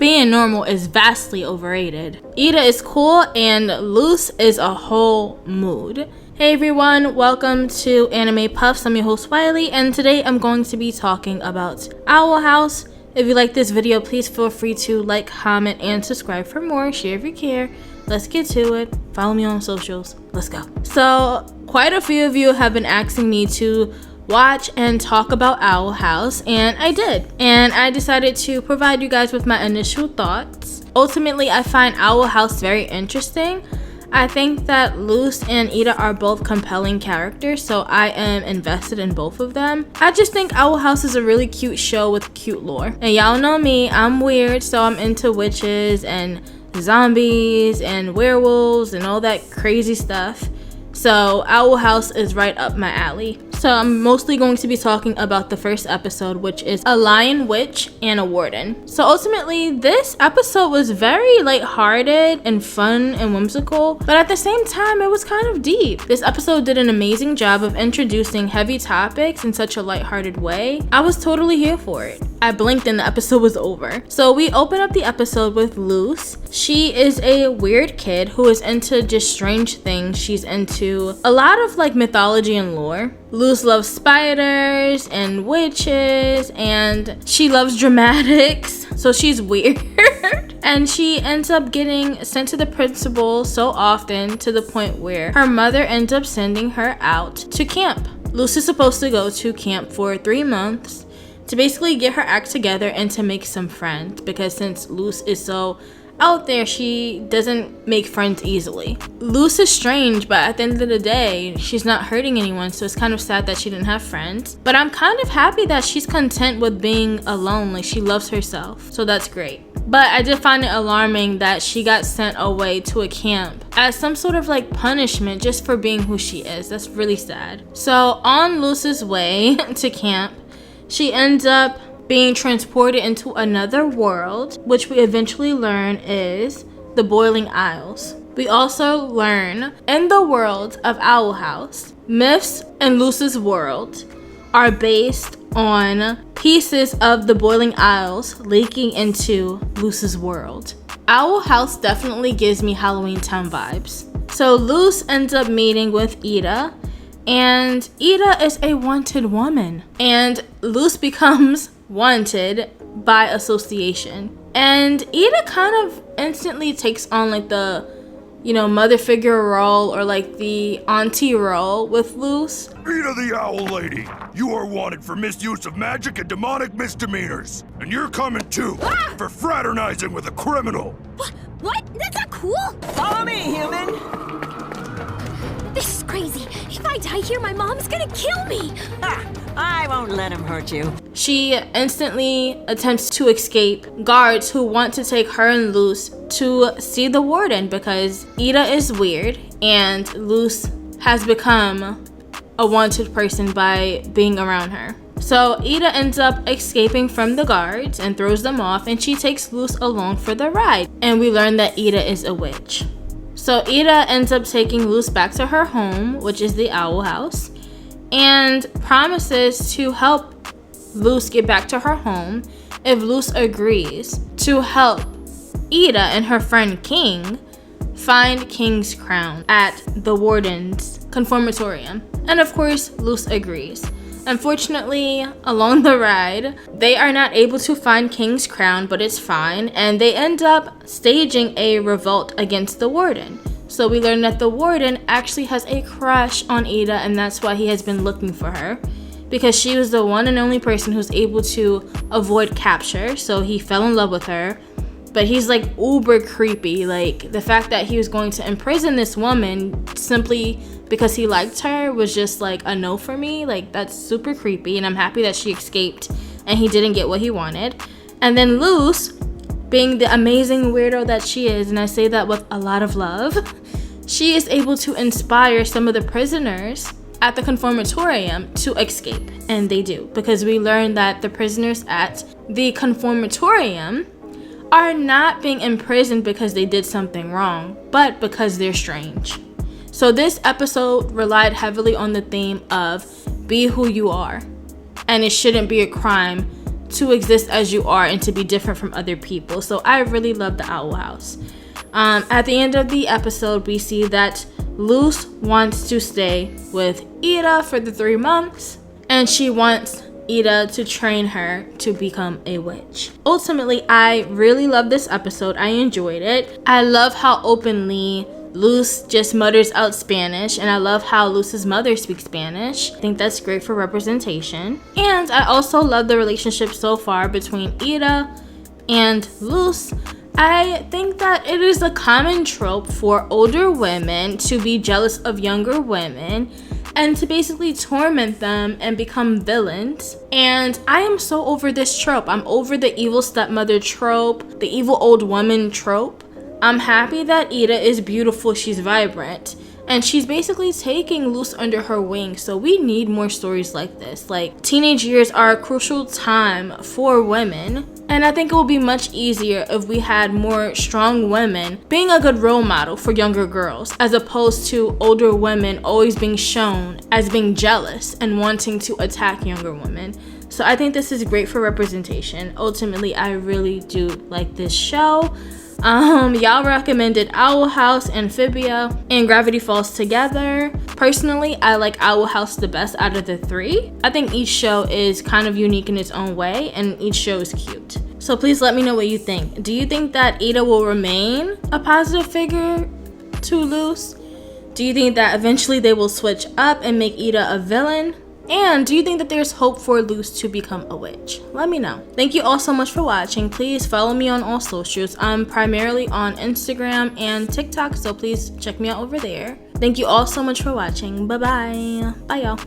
being normal is vastly overrated. Ida is cool and loose is a whole mood. Hey everyone, welcome to AnimePuffz. I'm your host Wiley, and today I'm going to be talking about Owl House. If you like this video, please feel free to like, comment, and subscribe for more. Share if you care. Let's get to it. Follow me on socials. Let's go. So, quite a few of you have been asking me to watch and talk about Owl House, and I did. And I decided to provide you guys with my initial thoughts. Ultimately, I find Owl House very interesting. I think that Luz and Ida are both compelling characters, so I am invested in both of them. I just think Owl House is a really cute show with cute lore. And y'all know me, I'm weird, so I'm into witches and zombies and werewolves and all that crazy stuff. So Owl House is right up my alley. So I'm mostly going to be talking about the first episode, which is a lion witch and a warden. So ultimately, this episode was very lighthearted and fun and whimsical, but at the same time, it was kind of deep. This episode did an amazing job of introducing heavy topics in such a lighthearted way. I was totally here for it. I blinked and the episode was over. So we open up the episode with Luz. She is a weird kid who is into just strange things. She's into a lot of like mythology and lore. Luz loves spiders and witches, and she loves dramatics, so she's weird. And she ends up getting sent to the principal so often to the point where her mother ends up sending her out to camp. Luz is supposed to go to camp for 3 months to basically get her act together and to make some friends, because since Luz is so out there, she doesn't make friends easily. Luz is strange, but at the end of the day, she's not hurting anyone, so it's kind of sad that she didn't have friends. But I'm kind of happy that she's content with being alone, like she loves herself, so that's great. But I did find it alarming that she got sent away to a camp as some sort of like punishment just for being who she is. That's really sad. So on Luz's way to camp, she ends up being transported into another world, which we eventually learn is the Boiling Isles. We also learn in the world of Owl House, myths in Luz's world are based on pieces of the Boiling Isles leaking into Luz's world. Owl House definitely gives me Halloween Town vibes. So Luz ends up meeting with Ida, and Ida is a wanted woman, and Luz becomes wanted by association. And Ida kind of instantly takes on like the, mother figure role or like the auntie role with Luz. Ida the Owl Lady, you are wanted for misuse of magic and demonic misdemeanors. And you're coming too, for fraternizing with a criminal. What? That's not cool! Follow me, human! This is crazy. If I die here, my mom's gonna kill me! I won't let him hurt you. She instantly attempts to escape guards who want to take her and Luz to see the warden, because Ida is weird and Luz has become a wanted person by being around her. So Ida ends up escaping from the guards and throws them off, and she takes Luz along for the ride. And we learn that Ida is a witch. So Ida ends up taking Luz back to her home, which is the Owl House, and promises to help Luz get back to her home if Luz agrees to help Ida and her friend King find King's crown at the warden's conformatorium. And of course, Luz agrees. Unfortunately, along the ride, they are not able to find King's crown, but it's fine, and they end up staging a revolt against the warden. So we learn that the warden actually has a crush on Ida, and that's why he has been looking for her, because she was the one and only person who's able to avoid capture. So he fell in love with her, but he's like uber creepy. Like the fact that he was going to imprison this woman simply because he liked her was just like a no for me. Like that's super creepy, and I'm happy that she escaped and he didn't get what he wanted. And then Luz, being the amazing weirdo that she is, and I say that with a lot of love, she is able to inspire some of the prisoners at the conformatorium to escape. And they do, because we learn that the prisoners at the conformatorium are not being imprisoned because they did something wrong, but because they're strange. So this episode relied heavily on the theme of be who you are, and it shouldn't be a crime to exist as you are and to be different from other people. So I really love the Owl House. At the end of the episode, we see that Luz wants to stay with Ida for the 3 months, and she wants Ida to train her to become a witch. Ultimately, I really love this episode. I enjoyed it. I love how openly Luz just mutters out Spanish, and I love how Luz's mother speaks Spanish. I think that's great for representation. And I also love the relationship so far between Ida and Luz. I think that it is a common trope for older women to be jealous of younger women and to basically torment them and become villains. And I am so over this trope. I'm over the evil stepmother trope, the evil old woman trope. I'm happy that Ida is beautiful, she's vibrant, and she's basically taking Luz under her wing. So we need more stories like this. Like, teenage years are a crucial time for women, and I think it will be much easier if we had more strong women being a good role model for younger girls, as opposed to older women always being shown as being jealous and wanting to attack younger women. So I think this is great for representation. Ultimately, I really do like this show. Y'all recommended Owl House, Amphibia, and Gravity Falls together. Personally, I like Owl House the best out of the 3. I think each show is kind of unique in its own way, and each show is cute. So please let me know what you think. Do you think that Ida will remain a positive figure to Luz? Do you think that eventually they will switch up and make Ida a villain? And do you think that there's hope for Luz to become a witch? Let me know. Thank you all so much for watching. Please follow me on all socials. I'm primarily on Instagram and TikTok, so please check me out over there. Thank you all so much for watching. Bye-bye. Bye, y'all.